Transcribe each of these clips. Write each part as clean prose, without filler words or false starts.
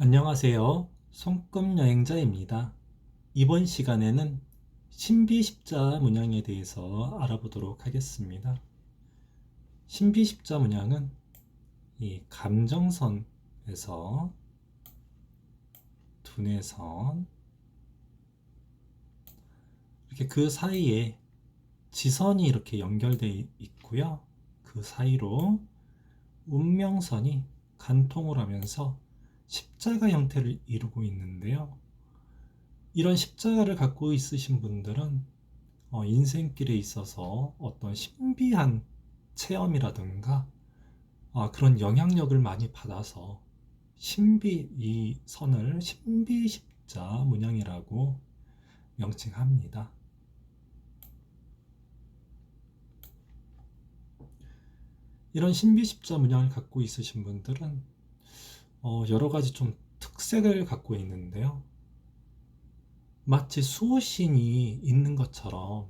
안녕하세요. 손금여행자입니다. 이번 시간에는 신비십자 문양에 대해서 알아보도록 하겠습니다. 신비십자 문양은 이 감정선에서 두뇌선 이렇게 그 사이에 지선이 이렇게 연결되어 있고요. 그 사이로 운명선이 관통을 하면서 십자가 형태를 이루고 있는데요. 이런 십자가를 갖고 있으신 분들은 인생길에 있어서 어떤 신비한 체험이라든가 그런 영향력을 많이 받아서 이 선을 신비십자 문양이라고 명칭합니다. 이런 신비십자 문양을 갖고 있으신 분들은 여러 가지 좀 특색을 갖고 있는데요. 마치 수호신이 있는 것처럼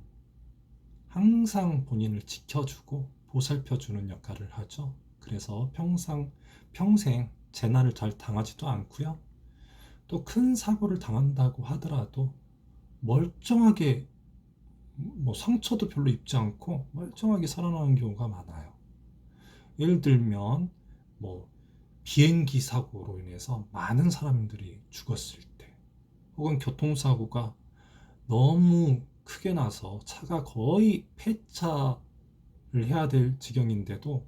항상 본인을 지켜주고 보살펴주는 역할을 하죠. 그래서 평생 재난을 잘 당하지도 않고요. 또 큰 사고를 당한다고 하더라도 멀쩡하게 상처도 별로 입지 않고 멀쩡하게 살아나는 경우가 많아요. 예를 들면 뭐 비행기 사고로 인해서 많은 사람들이 죽었을 때, 혹은 교통사고가 너무 크게 나서 차가 거의 폐차를 해야 될 지경인데도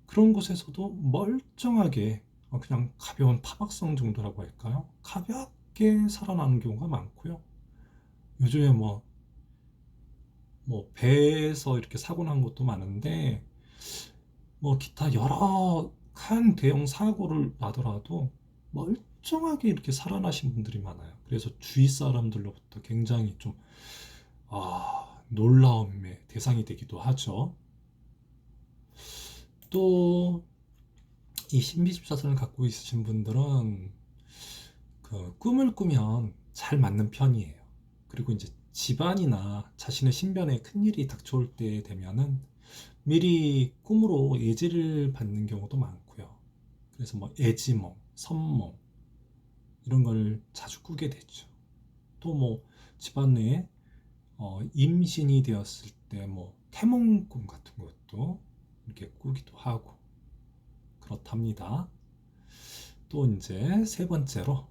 그런 곳에서도 멀쩡하게 그냥 가벼운 타박상 정도라고 할까요? 가볍게 살아나는 경우가 많고요. 요즘에 배에서 이렇게 사고 난 것도 많은데 기타 여러 큰 대형 사고를 나더라도 멀쩡하게 이렇게 살아나신 분들이 많아요. 그래서 주위 사람들로부터 굉장히 좀 놀라움의 대상이 되기도 하죠. 또 이 신비십자선을 갖고 있으신 분들은 그 꿈을 꾸면 잘 맞는 편이에요. 그리고 이제 집안이나 자신의 신변에 큰일이 닥쳐올 때 되면은 미리 꿈으로 예지를 받는 경우도 많고요. 그래서 애지몽, 선몽 이런 걸 자주 꾸게 되죠. 또 집안에 임신이 되었을 때 태몽 꿈 같은 것도 이렇게 꾸기도 하고 그렇답니다. 또 이제 세 번째로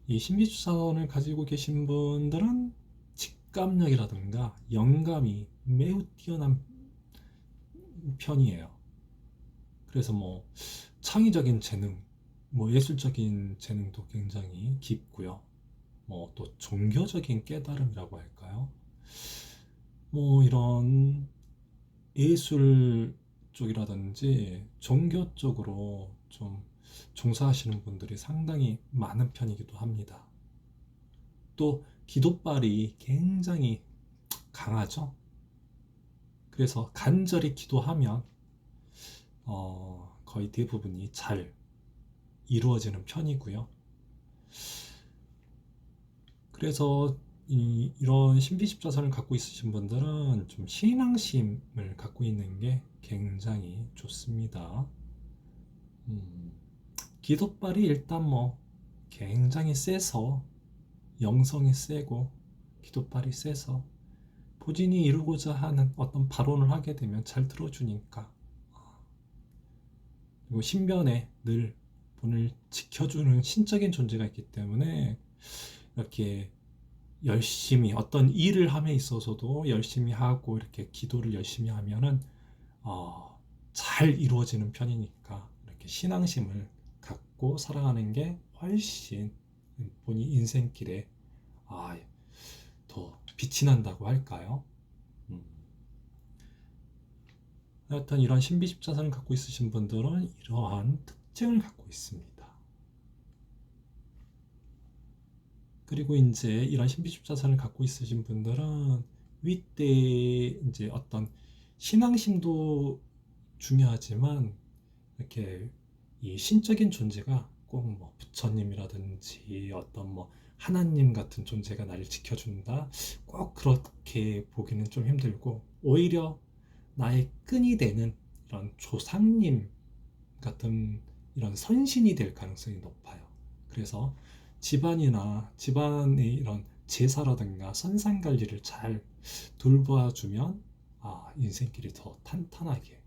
이 신비주사원을 가지고 계신 분들은 직감력이라든가 영감이 매우 뛰어난 편이에요. 그래서 창의적인 재능, 예술적인 재능도 굉장히 깊고요. 또 종교적인 깨달음이라고 할까요? 이런 예술 쪽이라든지 종교 쪽으로 좀 종사하시는 분들이 상당히 많은 편이기도 합니다. 또 기도빨이 굉장히 강하죠. 그래서 간절히 기도하면 거의 대부분이 잘 이루어지는 편이고요. 그래서 이런 신비십자선을 갖고 있으신 분들은 좀 신앙심을 갖고 있는 게 굉장히 좋습니다. 기도빨이 일단 굉장히 세서, 영성이 세고 기도빨이 세서 본인이 이루고자 하는 어떤 발언을 하게 되면 잘 들어주니까, 그리고 신변에 늘 본을 지켜주는 신적인 존재가 있기 때문에 이렇게 열심히 어떤 일을 함에 있어서도 열심히 하고 이렇게 기도를 열심히 하면은 잘 이루어지는 편이니까 이렇게 신앙심을 갖고 살아가는 게 훨씬 본인 인생길에 더 빛이 난다고 할까요? 하여튼 이런 신비십자선을 갖고 있으신 분들은 이러한 특징을 갖고 있습니다. 그리고 이제 이런 신비십자선을 갖고 있으신 분들은 윗대 이제 어떤 신앙심도 중요하지만 이렇게 이 신적인 존재가 꼭 부처님이라든지 어떤 하나님 같은 존재가 나를 지켜준다, 꼭 그렇게 보기는 좀 힘들고, 오히려 나의 끈이 되는 이런 조상님 같은 이런 선신이 될 가능성이 높아요. 그래서 집안의 이런 제사라든가 선상 관리를 잘 돌봐주면 인생길이 더 탄탄하게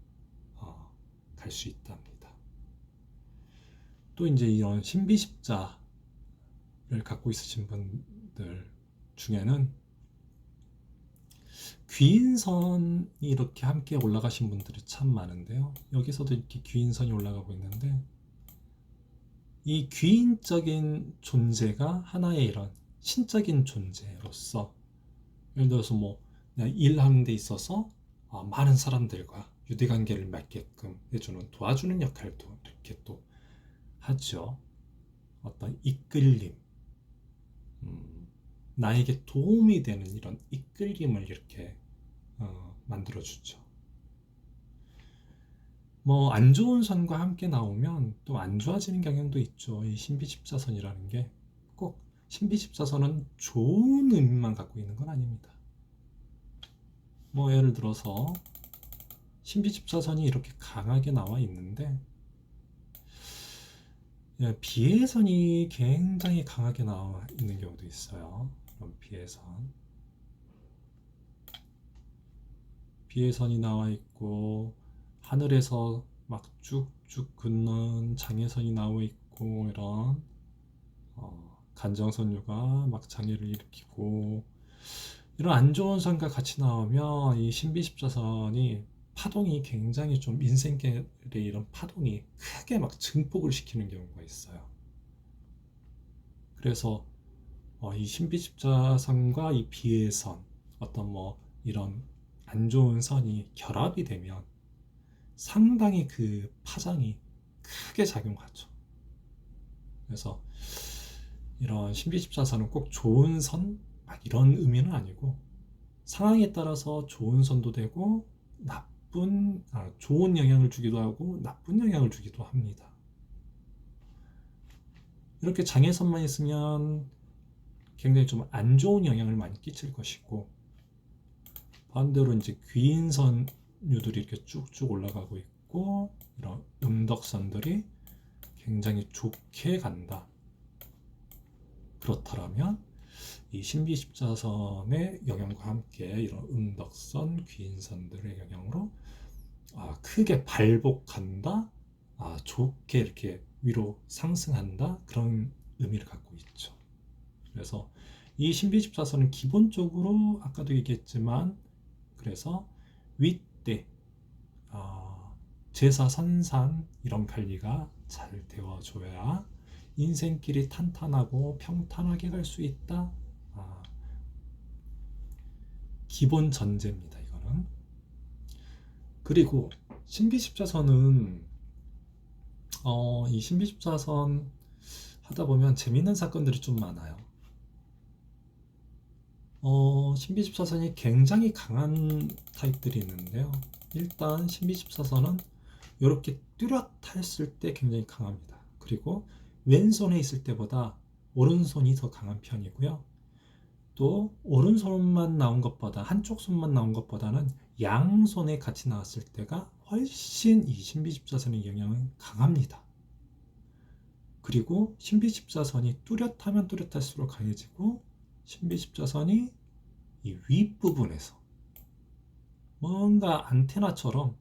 갈 수 있답니다. 또 이제 이런 신비십자를 갖고 있으신 분들 중에는 귀인선이 이렇게 함께 올라가신 분들이 참 많은데요. 여기서도 이렇게 귀인선이 올라가고 있는데, 이 귀인적인 존재가 하나의 이런 신적인 존재로서, 예를 들어서 뭐 일하는 데 있어서 많은 사람들과 유대관계를 맺게끔 해주는, 도와주는 역할도 이렇게 또 하죠. 어떤 이끌림, 나에게 도움이 되는 이런 이끌림을 이렇게 만들어주죠. 뭐 안 좋은 선과 함께 나오면 또 안 좋아지는 경향도 있죠. 이 신비십자선이라는 게 꼭 신비십자선은 좋은 의미만 갖고 있는 건 아닙니다. 뭐 예를 들어서 신비십자선이 이렇게 강하게 나와 있는데, 비애선이 굉장히 강하게 나와 있는 경우도 있어요. 그럼 비애선이 나와 있고, 하늘에서 막 쭉쭉 긋는 장애선이 나와 있고, 이런 간정선유가 막 장애를 일으키고, 이런 안 좋은 선과 같이 나오면 이 신비십자선이 파동이 굉장히 좀, 인생길의 이런 파동이 크게 막 증폭을 시키는 경우가 있어요. 그래서 이 신비십자선과 이 비애선, 어떤 뭐 이런 안 좋은 선이 결합이 되면 상당히 그 파장이 크게 작용하죠. 그래서 이런 신비십자선은 꼭 좋은 선 막 이런 의미는 아니고, 상황에 따라서 좋은 선도 되고 좋은 영향을 주기도 하고 나쁜 영향을 주기도 합니다. 이렇게 장애선만 있으면 굉장히 좀 안 좋은 영향을 많이 끼칠 것이고, 반대로 이제 귀인선유들이 이렇게 쭉쭉 올라가고 있고, 이런 음덕선들이 굉장히 좋게 간다. 그렇다면 이 신비십자선의 영향과 함께 이런 음덕선, 귀인선들의 영향으로 크게 발복한다, 좋게 이렇게 위로 상승한다, 그런 의미를 갖고 있죠. 그래서 이 신비십자선은 기본적으로 아까도 얘기했지만, 그래서 윗대, 제사 선산 이런 관리가 잘 되어줘야 인생길이 탄탄하고 평탄하게 갈 수 있다. 기본 전제입니다, 이거는. 그리고 신비십자선은 이 신비십자선 하다 보면 재밌는 사건들이 좀 많아요. 신비십자선이 굉장히 강한 타입들이 있는데요. 일단 신비십자선은 이렇게 뚜렷했을 때 굉장히 강합니다. 그리고 왼손에 있을 때보다 오른손이 더 강한 편이고요. 또 오른손만 나온 것보다, 한쪽 손만 나온 것보다는 양손에 같이 나왔을 때가 훨씬 이 신비십자선의 영향은 강합니다. 그리고 신비십자선이 뚜렷하면 뚜렷할수록 강해지고, 신비십자선이 이 윗부분에서 뭔가 안테나처럼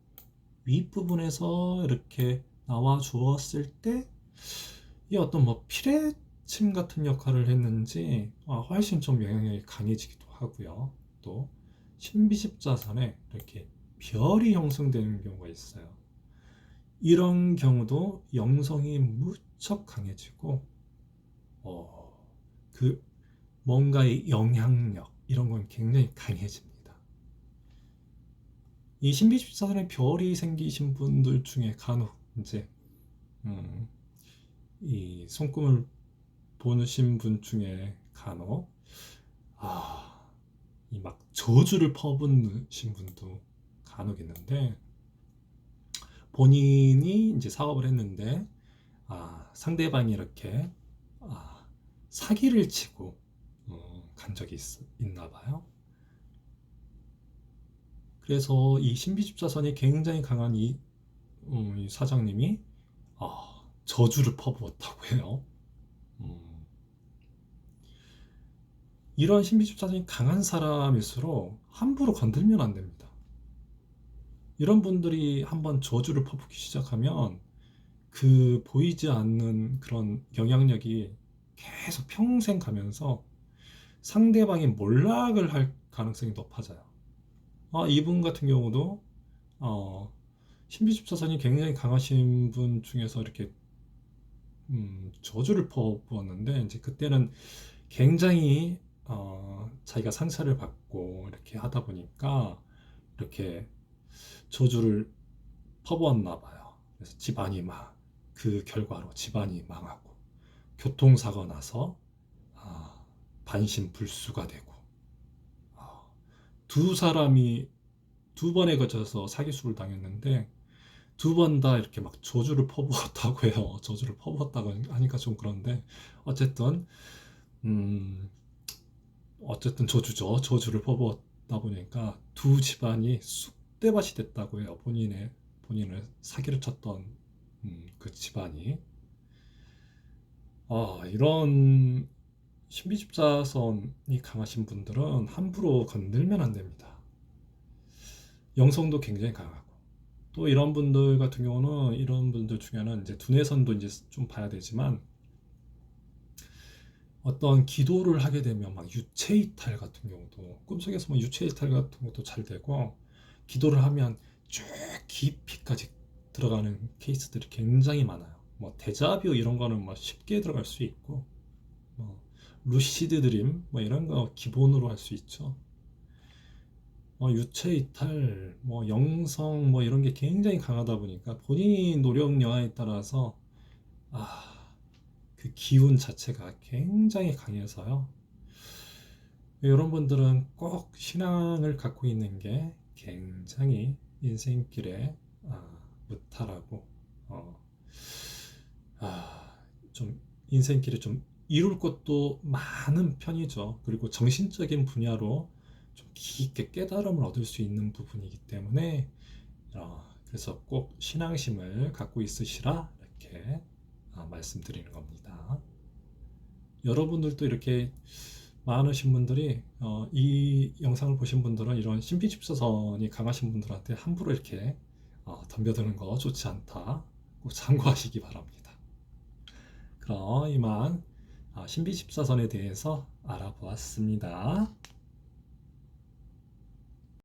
윗부분에서 이렇게 나와 주었을 때, 이 어떤 뭐 피뢰침 같은 역할을 했는지 훨씬 좀 영향력이 강해지기도 하고요. 또 신비십자선에 이렇게 별이 형성되는 경우가 있어요. 이런 경우도 영성이 무척 강해지고, 그 뭔가의 영향력 이런 건 굉장히 강해집니다. 이 신비십자선에 별이 생기신 분들 중에 간혹 이제 이 손금을 보신 분 중에 간혹 이 막 저주를 퍼붓으신 분도 간혹 있는데, 본인이 이제 사업을 했는데 상대방이 이렇게 사기를 치고 간 적이 있나 봐요. 그래서 이 신비십자선이 굉장히 강한 이 사장님이 저주를 퍼부었다고 해요. 이런 신비주의자들이 강한 사람일수록 함부로 건들면 안 됩니다. 이런 분들이 한번 저주를 퍼붓기 시작하면 그 보이지 않는 그런 영향력이 계속 평생 가면서 상대방이 몰락을 할 가능성이 높아져요. 이분 같은 경우도 신비집사선이 굉장히 강하신 분 중에서 이렇게 저주를 퍼부었는데 이제 그때는 굉장히 자기가 상처를 받고 이렇게 하다 보니까 이렇게 저주를 퍼부었나 봐요. 그래서 집안이 그 결과로 집안이 망하고 교통사고 나서 반신불수가 되고 두 사람이 두 번에 걸쳐서 사기수를 당했는데 두 번 다 이렇게 막 저주를 퍼부었다고 해요. 저주를 퍼부었다고 하니까 좀 그런데 어쨌든 어쨌든 저주죠. 저주를 퍼부었다 보니까 두 집안이 쑥대밭이 됐다고 해요. 본인을 사기를 쳤던 그 집안이. 이런 신비집사선이 강하신 분들은 함부로 건들면 안 됩니다. 영성도 굉장히 강하고 또 이런 분들 같은 경우는 이런 분들 중에는 이제 두뇌선도 이제 좀 봐야 되지만 어떤 기도를 하게 되면 막 유체이탈 같은 경우도 꿈속에서 뭐 유체이탈 같은 것도 잘 되고 기도를 하면 쭉 깊이까지 들어가는 케이스들이 굉장히 많아요. 뭐 데자뷰 이런 거는 뭐 쉽게 들어갈 수 있고 뭐 루시드 드림 뭐 이런 거 기본으로 할 수 있죠. 유체이탈, 뭐 영성 뭐 이런 게 굉장히 강하다 보니까 본인이 노력 여하에 따라서 그 기운 자체가 굉장히 강해서요. 이런 분들은 꼭 신앙을 갖고 있는 게 굉장히 인생길에 무탈하고 좀 인생길에 좀 이룰 것도 많은 편이죠. 그리고 정신적인 분야로 좀 깊게 깨달음을 얻을 수 있는 부분이기 때문에 그래서 꼭 신앙심을 갖고 있으시라 이렇게 말씀드리는 겁니다. 여러분들도 이렇게 많으신 분들이 이 영상을 보신 분들은 이런 신비집사선이 강하신 분들한테 함부로 이렇게 덤벼드는 거 좋지 않다. 꼭 참고하시기 바랍니다. 그럼 이만 신비집사선에 대해서 알아보았습니다.